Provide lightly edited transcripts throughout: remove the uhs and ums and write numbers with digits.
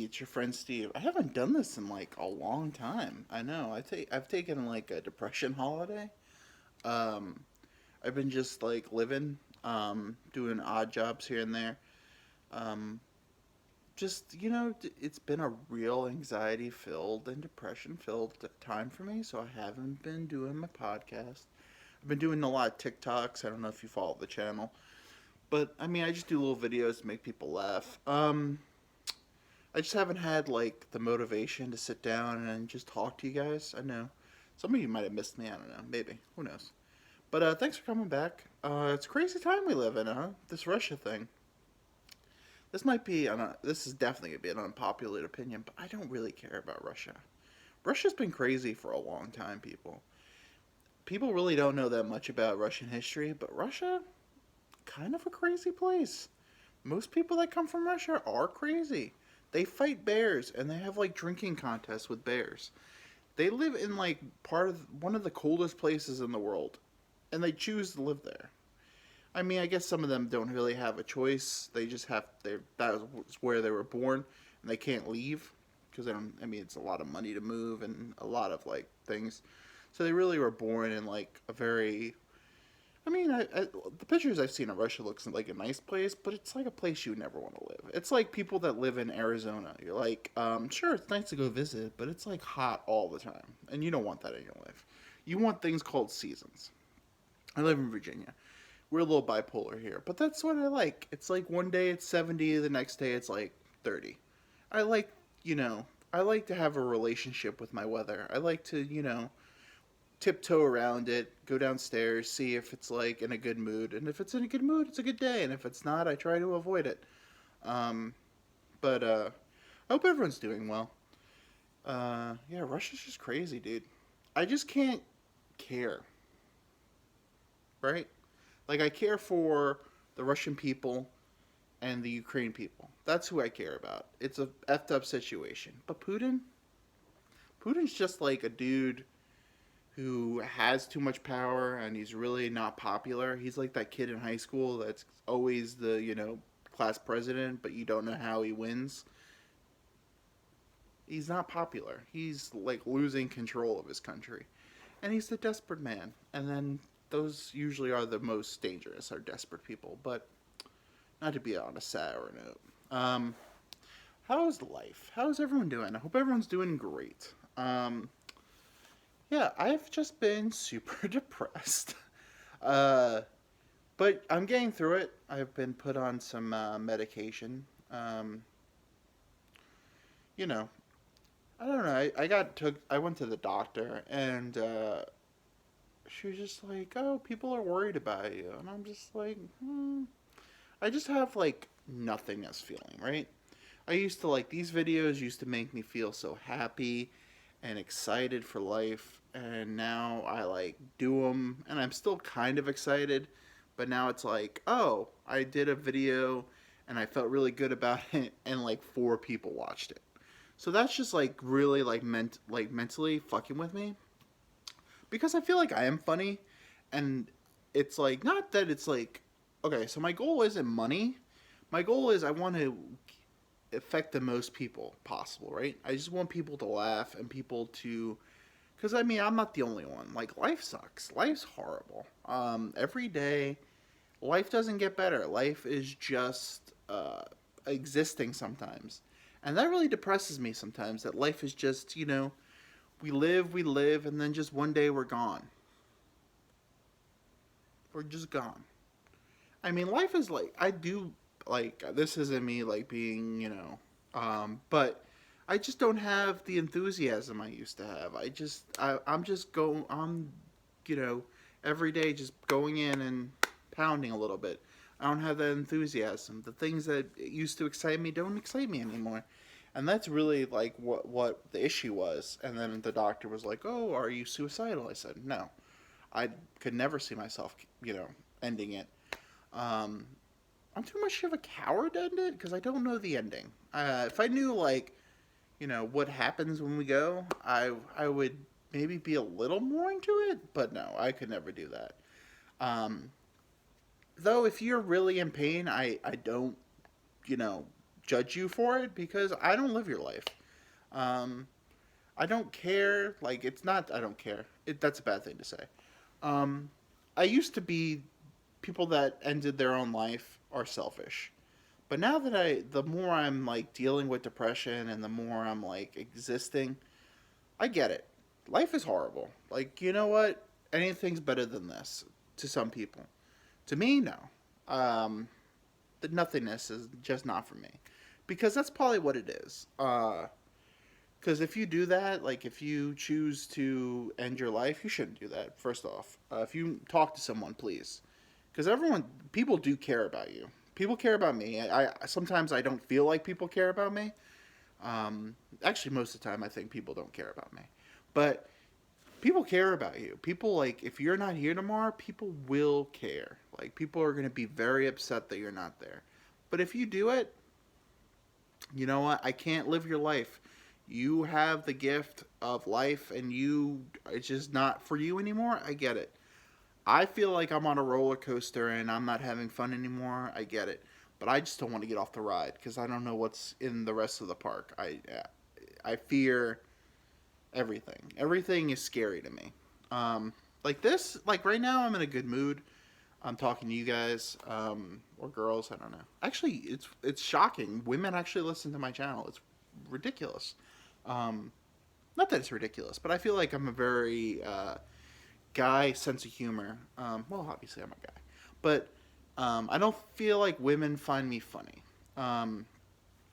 it's your friend Steve. I haven't done this in like a long time. I know. I've taken like a depression holiday. Um, I've been just like living, doing odd jobs here and there. Um, just it's been a real anxiety filled and depression filled time for me. So I haven't been doing my podcast. I've been doing a lot of TikToks. I don't know if you follow the channel, but I mean, I just do little videos to make people laugh. I just haven't had like the motivation to sit down and just talk to you guys. I know some of you might have missed me. I don't know. Maybe. Who knows? But thanks for coming back. It's a crazy time we live in, huh? This Russia thing. This is definitely gonna be an unpopular opinion, but I don't really care about Russia. Russia's been crazy for a long time, people. People really don't know that much about Russian history, but Russia, kind of a crazy place. Most people that come from Russia are crazy. They fight bears and they have like drinking contests with bears. They live in like part of one of the coldest places in the world and they choose to live there. I mean, I guess some of them don't really have a choice. They just have that was where they were born and they can't leave because they don't. I mean, it's a lot of money to move and a lot of like things. So they really were born in like a very. I mean, the pictures I've seen of Russia looks like a nice place, but it's like a place you would never want to live. It's like people that live in Arizona. You're like, sure, it's nice to go visit, but it's like hot all the time, and you don't want that in your life. You want things called seasons. I live in Virginia. We're a little bipolar here, but that's what I like. It's like one day it's 70, the next day it's like 30. I like, you know, I like to have a relationship with my weather. I like to, tiptoe around it, go downstairs, see if it's like in a good mood, and if it's in a good mood, it's a good day, and if it's not, I try to avoid it. Um, but I hope everyone's doing well. Yeah, Russia's just crazy, dude. I just can't care, right? Like I care for the Russian people and the Ukraine people. That's who I care about. It's a effed up situation. But Putin's just like a dude who has too much power and he's really not popular. He's like that kid in high school that's always the, class president, but you don't know how he wins. He's not popular. He's like losing control of his country. And he's the desperate man. And then those usually are the most dangerous, are desperate people. But not to be on a sour note. How's life? How's everyone doing? I hope everyone's doing great. Yeah, I've just been super depressed. Uh, but I'm getting through it. I've been put on some medication. Um, you know, I don't know. I went to the doctor and she was just like, "Oh, people are worried about you," and I'm just like, I just have like nothingness feeling, right? I used to like these videos used to make me feel so happy and excited for life, and now I like do them and I'm still kind of excited, but now it's like, oh, I did a video and I felt really good about it and like four people watched it. So that's just like really like mentally fucking with me because I feel like I am funny and it's like not that it's like okay, so my goal isn't money. My goal is I want to affect the most people possible, right? I just want people to laugh and people to because I mean, I'm not the only one. Like life sucks. Life's horrible. Every day life doesn't get better. Life is just existing sometimes. And that really depresses me sometimes that life is just, we live, and then just one day we're gone. We're just gone. I mean, life is like I do like this isn't me like being but I just don't have the enthusiasm I used to have. I'm just going I'm you know every day just going in and pounding a little bit. I don't have that enthusiasm. The things that used to excite me don't excite me anymore. And that's really like what the issue was. And then the doctor was like, "Oh, are you suicidal?" I said, "No. I could never see myself, ending it." Um, I'm too much of a coward to end it because I don't know the ending. If I knew what happens when we go, I would maybe be a little more into it. But no, I could never do that. Um, though, if you're really in pain, I don't you know judge you for it because I don't live your life. Um, I don't care. Like, it's not, I don't care. That's a bad thing to say. Um, I used to be people that ended their own life are selfish. But now that the more I'm like dealing with depression and the more I'm like existing, I get it. Life is horrible. Like, you know what? Anything's better than this to some people. To me, no. Um, the nothingness is just not for me. Because that's probably what it is. Because if you do that, like if you choose to end your life, you shouldn't do that, first off. If you talk to someone, please. Because people do care about you. People care about me. Sometimes I don't feel like people care about me. Actually, most of the time, I think people don't care about me. But people care about you. People, like, if you're not here tomorrow, people will care. Like, people are going to be very upset that you're not there. But if you do it, you know what? I can't live your life. You have the gift of life, and it's just not for you anymore. I get it. I feel like I'm on a roller coaster and I'm not having fun anymore. I get it. But I just don't want to get off the ride because I don't know what's in the rest of the park. I fear everything. Everything is scary to me. Like this, like right now, I'm in a good mood. I'm talking to you guys, or girls. I don't know. Actually, it's shocking. Women actually listen to my channel. It's ridiculous. Um, Not that it's ridiculous, but I feel like I'm a very guy sense of humor. Well, obviously I'm a guy, but I don't feel like women find me funny, um,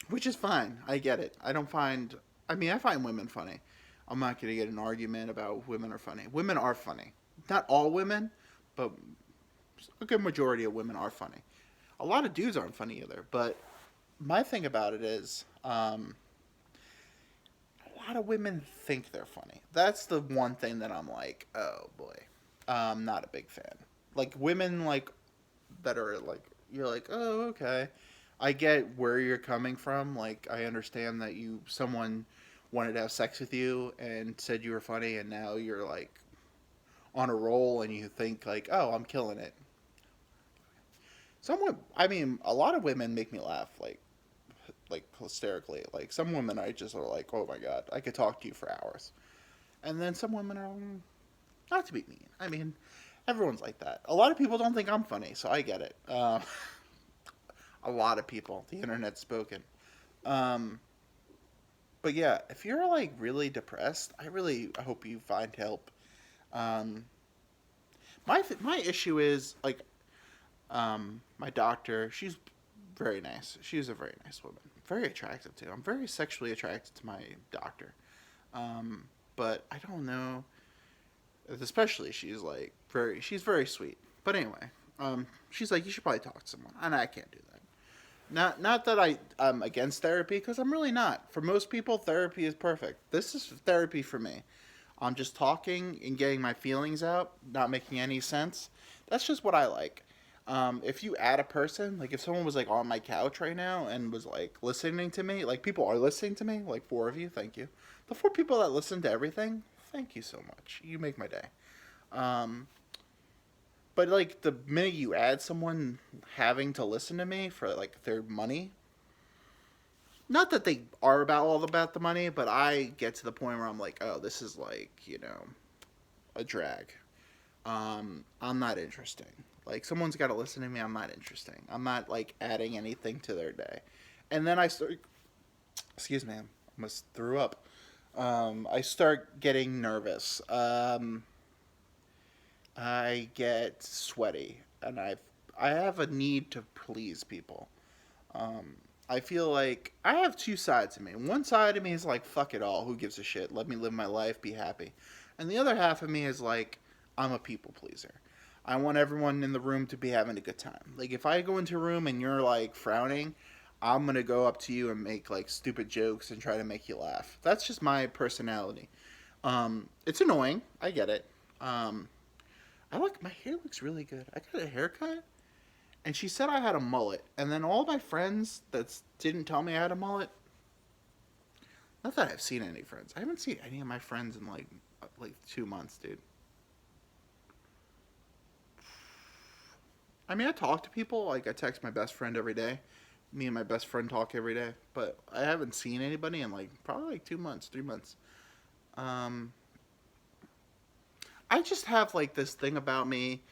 which is fine. I get it. I don't find. I mean, I find women funny. I'm not going to get an argument about women are funny. Women are funny. Not all women, but a good majority of women are funny. A lot of dudes aren't funny either. But my thing about it is, a lot of women think they're funny. That's the one thing that I'm like, oh boy, I'm not a big fan. Like women, like that are like, you're like, oh okay, I get where you're coming from. Like I understand that someone wanted to have sex with you and said you were funny, and now you're like on a roll, and you think like, oh, I'm killing it. I mean, a lot of women make me laugh. Like hysterically. Like some women, I just are like, oh my god, I could talk to you for hours. And then some women are not to be mean. I mean, everyone's like that. A lot of people don't think I'm funny, so I get it. A lot of people. The internet's spoken. Um, but yeah, if you're like really depressed, I hope you find help. Um, my issue is like my doctor. She's very nice. She's a very nice woman. Very attractive too. I'm very sexually attracted to my doctor. Um, but I don't know. Especially she's very sweet. But anyway, she's like you should probably talk to someone, and I can't do that. Not that I'm against therapy because I'm really not. For most people, therapy is perfect. This is therapy for me. I'm just talking and getting my feelings out, not making any sense. That's just what I like. If you add a person, like if someone was like on my couch right now and was like listening to me, like people are listening to me, like four of you, thank you. The four people that listen to everything, thank you so much. You make my day. Um, but like the minute you add someone having to listen to me for like their money, not that they are all about the money, but I get to the point where I'm like, oh, this is like a drag. I'm not interesting. Like someone's got to listen to me. I'm not interesting. I'm not like adding anything to their day. And then I start. Excuse me, I almost threw up. I start getting nervous. I get sweaty, and I have a need to please people. Um, I feel like I have two sides of me. One side of me is like, fuck it all. Who gives a shit? Let me live my life, be happy. And the other half of me is like, I'm a people pleaser. I want everyone in the room to be having a good time. Like, if I go into a room and you're like frowning, I'm going to go up to you and make like stupid jokes and try to make you laugh. That's just my personality. It's annoying. I get it. Um, my hair looks really good. I got a haircut and she said I had a mullet. And then all my friends that didn't tell me I had a mullet. Not that I've seen any friends. I haven't seen any of my friends in like 2 months, dude. I mean, I talk to people. Like I text my best friend every day. Me and my best friend talk every day, but I haven't seen anybody in like probably like 2 months, 3 months. Um, I just have like this thing about me.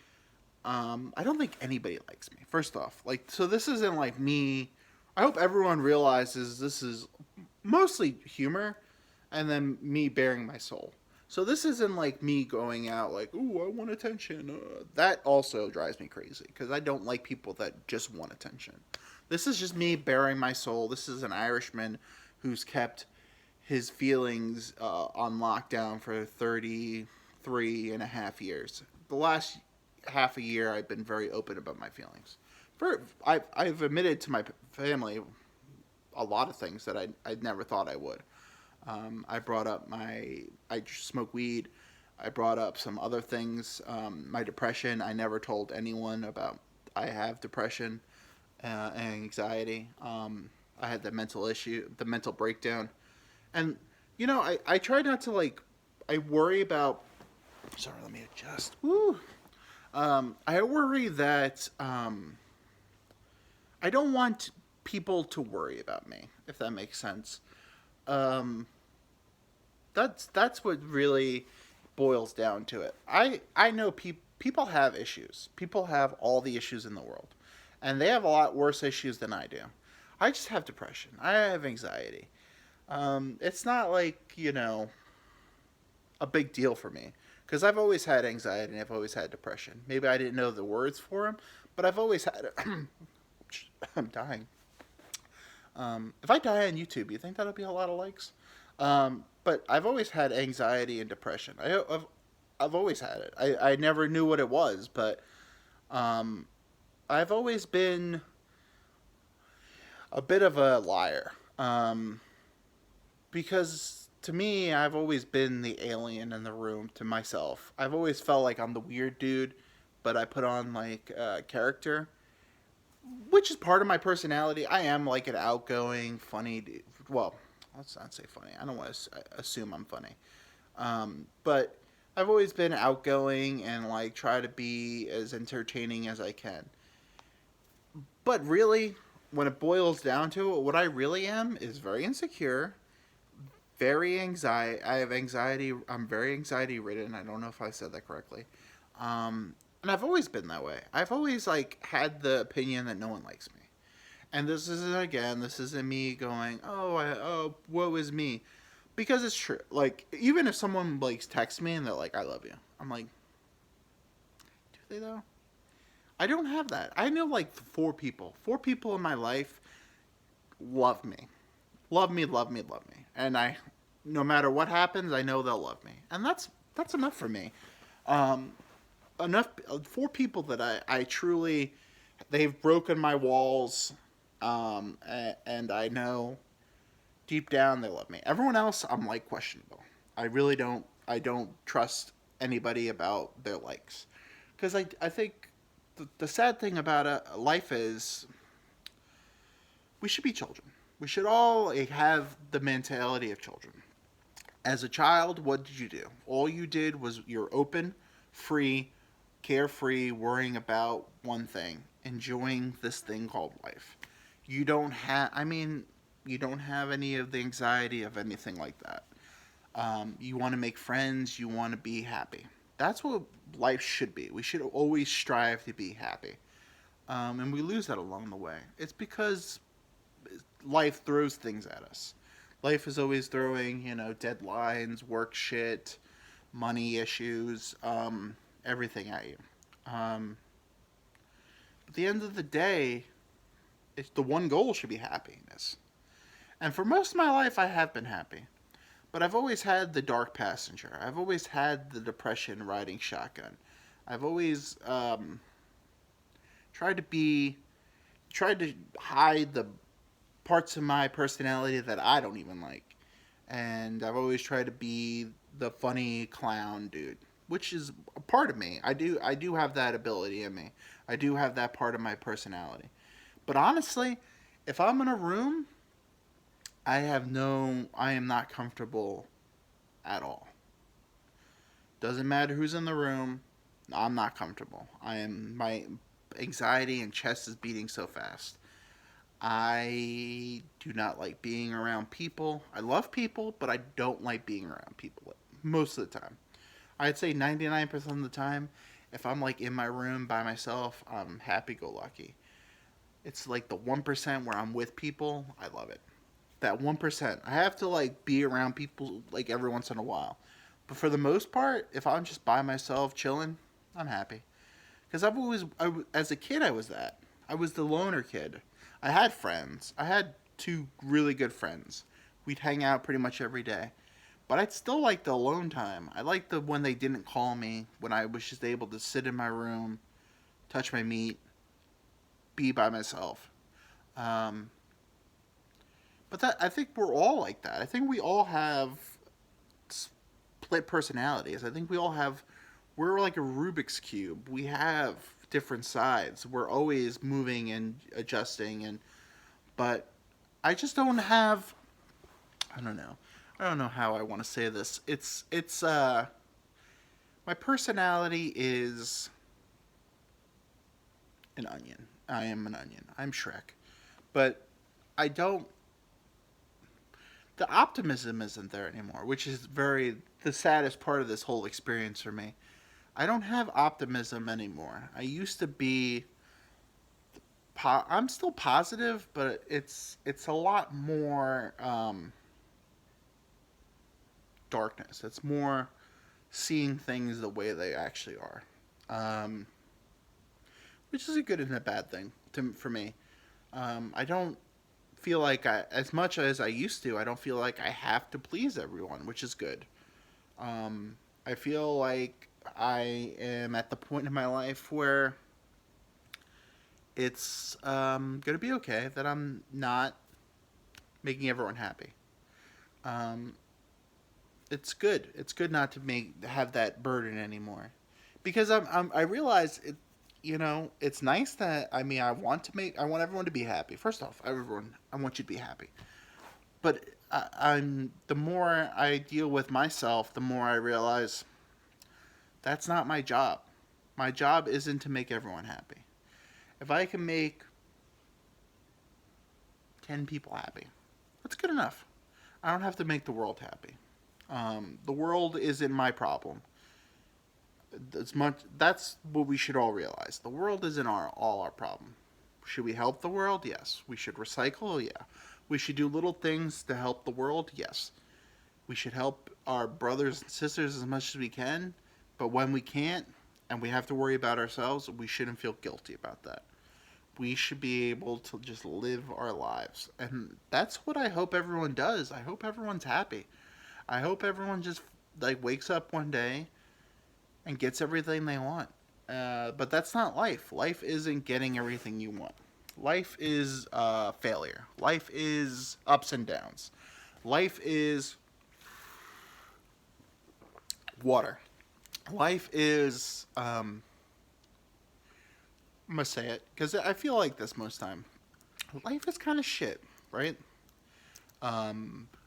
I don't think anybody likes me. First off, like, so this isn't like me. I hope everyone realizes this is mostly humor, and then me bearing my soul. So this isn't like me going out like, "Ooh, I want attention." That also drives me crazy because I don't like people that just want attention. This is just me bearing my soul. This is an Irishman who's kept his feelings on lockdown for 33 and a half years. The last half a year, I've been very open about my feelings. I've admitted to my family a lot of things that I never thought I would. I brought up I smoke weed. I brought up some other things. My depression. I never told anyone about. I have depression and anxiety. I had the mental issue, the mental breakdown, and I try not to like. I worry about. Sorry, let me adjust. Woo. I worry that I don't want people to worry about me, if that makes sense. Um, that's what really boils down to it. I know people have issues. People have all the issues in the world, and they have a lot worse issues than I do. I just have depression. I have anxiety. It's not like a big deal for me because I've always had anxiety and I've always had depression. Maybe I didn't know the words for them, but I've always had it. I'm dying. If I die on YouTube, you think that'll be a lot of likes? But I've always had anxiety and depression. I've always had it. I never knew what it was, but um, I've always been a bit of a liar. Because to me, I've always been the alien in the room to myself. I've always felt like I'm the weird dude, but I put on like a character, which is part of my personality. I am like an outgoing, funny dude. Well, let's not say funny. I don't want to assume I'm funny. But I've always been outgoing and like try to be as entertaining as I can. But really, when it boils down to it, what I really am is very insecure, very anxiety. I have anxiety. I'm very anxiety ridden. I don't know if I said that correctly. And I've always been that way. I've always like had the opinion that no one likes me. And this isn't me going, oh, woe is me, because it's true. Like even if someone like texts me and they're like, I love you, I'm like, do they though? I don't have that. I know like four people in my life love me, love me, love me, love me, and no matter what happens, I know they'll love me, and that's enough for me. Um, enough four people that I truly they've broken my walls, and I know deep down they love me. Everyone else, I'm like questionable. I really don't. I don't trust anybody about their likes, because I think the sad thing about life is we should be children. We should all like, have the mentality of children. As a child, what did you do? All you did was you're open, free, carefree, worrying about one thing, enjoying this thing called life. You don't have, I mean, you don't have any of the anxiety of anything like that. You want to make friends, you want to be happy. That's what life should be. We should always strive to be happy. And we lose that along the way. It's because life throws things at us. Life is always throwing, deadlines, work shit, money issues, everything at you. But at the end of the day, it's the one goal should be happiness. And for most of my life, I have been happy. But I've always had the dark passenger. I've always had the depression riding shotgun. I've always tried to be, tried to hide the parts of my personality that I don't even like. And I've always tried to be the funny clown dude, which is a part of me. I do have that ability in me. I do have that part of my personality. But honestly, if I'm in a room, I am not comfortable at all. Doesn't matter who's in the room, I'm not comfortable. My anxiety and chest is beating so fast. I do not like being around people. I love people, but I don't like being around people most of the time. I'd say 99% of the time, if I'm like in my room by myself, I'm happy go lucky. It's like the 1% where I'm with people, I love it. That 1%. I have to like be around people like every once in a while. But for the most part, if I'm just by myself chilling, I'm happy. Because as a kid, I was that. I was the loner kid. I had friends. I had two really good friends. We'd hang out pretty much every day. But I'd still like the alone time. I liked the when they didn't call me, when I was just able to sit in my room, touch my meat, be by myself. Um, but that I think we're all like that. I think we all have split personalities. I think we all have. We're like a Rubik's cube. We have different sides. We're always moving and adjusting, and but I just don't have. I don't know. I don't know how I want to say this. It's my personality is an onion. I am an onion. I'm Shrek. But I don't the optimism isn't there anymore, which is very the saddest part of this whole experience for me. I don't have optimism anymore. I used to be I'm still positive, but it's a lot more darkness. It's more seeing things the way they actually are. Um, which is a good and a bad thing for me. I don't feel like as much as I used to, I don't feel like I have to please everyone, which is good. I feel like I am at the point in my life where it's going to be okay that I'm not making everyone happy. Um, it's good. It's good not to have that burden anymore, because I realize it. You know, it's nice that I want everyone to be happy. First off, everyone, I want you to be happy. But I'm the more I deal with myself, the more I realize that's not my job. My job isn't to make everyone happy. If I can make 10 people happy, that's good enough. I don't have to make the world happy. The world isn't my problem. That's what we should all realize. The world isn't all our problem. Should we help the world? Yes. We should recycle? Yeah. We should do little things to help the world? Yes. We should help our brothers and sisters as much as we can, but when we can't and we have to worry about ourselves, we shouldn't feel guilty about that. We should be able to just live our lives. And that's what I hope everyone does. I hope everyone's happy. I hope everyone just like wakes up one day and gets everything they want. But that's not life. Life isn't getting everything you want. Life is failure. Life is ups and downs. Life is water. Life is I'm gonna say it because I feel like this most time. Life is kind of shit, right?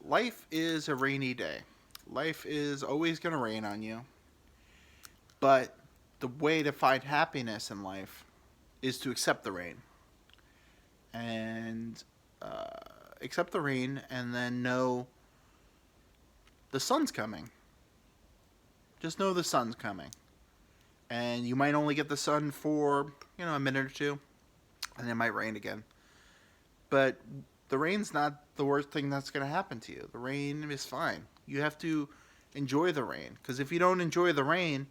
Life is a rainy day. Life is always gonna rain on you. But the way to find happiness in life is to accept the rain and uh, accept the rain, and then know the sun's coming. Just know the sun's coming, and you might only get the sun for a minute or two, and it might rain again. But the rain's not the worst thing that's going to happen to you. The rain is fine. You have to enjoy the rain, because if you don't enjoy the rain,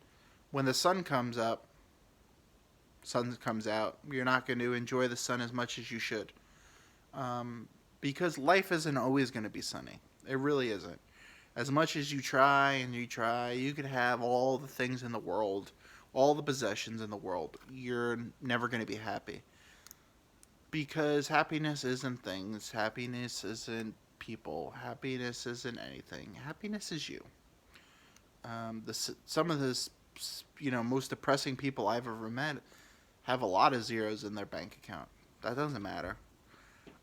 when the sun comes out, you're not going to enjoy the sun as much as you should. Because life isn't always going to be sunny. It really isn't. As much as you try and you try, you could have all the things in the world, all the possessions in the world. You're never going to be happy. Because happiness isn't things. Happiness isn't people. Happiness isn't anything. Happiness is you. Some of the most depressing people I've ever met have a lot of zeros in their bank account. That doesn't matter.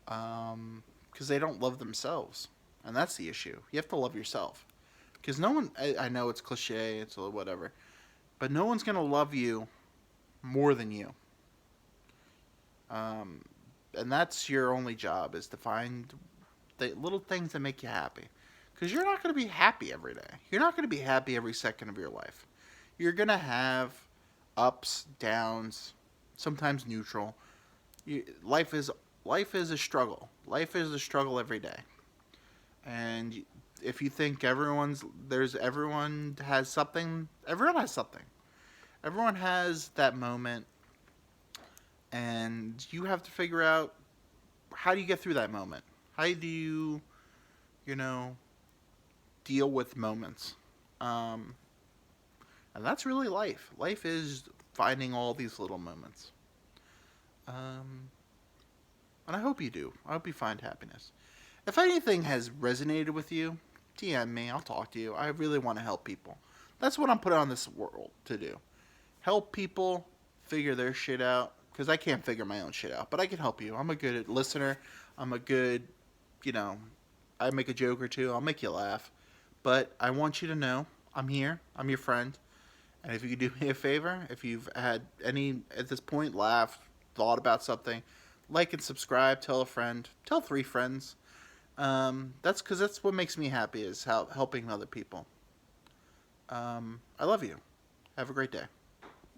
Because they don't love themselves. And that's the issue. You have to love yourself. Because no one, I know it's cliche, it's whatever, but no one's going to love you more than you. Um, And that's your only job, is to find the little things that make you happy. Because you're not going to be happy every day. You're not going to be happy every second of your life. You're going to have ups, downs, sometimes neutral. Life is a struggle. Life is a struggle every day. And if you think everyone has something, everyone has something. Everyone has that moment, and you have to figure out, how do you get through that moment? How do you, you know, deal with moments? Um, and that's really life. Life is finding all these little moments. Um, and I hope you do. I hope you find happiness. If anything has resonated with you, DM me. I'll talk to you. I really want to help people. That's what I'm put on this world to do. Help people figure their shit out. Because I can't figure my own shit out. But I can help you. I'm a good listener. I'm a good, you know, I make a joke or two. I'll make you laugh. But I want you to know I'm here. I'm your friend. And if you could do me a favor, if you've had any, at this point, laughed, thought about something, like and subscribe, tell a friend, tell 3 friends. That's because that's what makes me happy, is helping other people. I love you. Have a great day.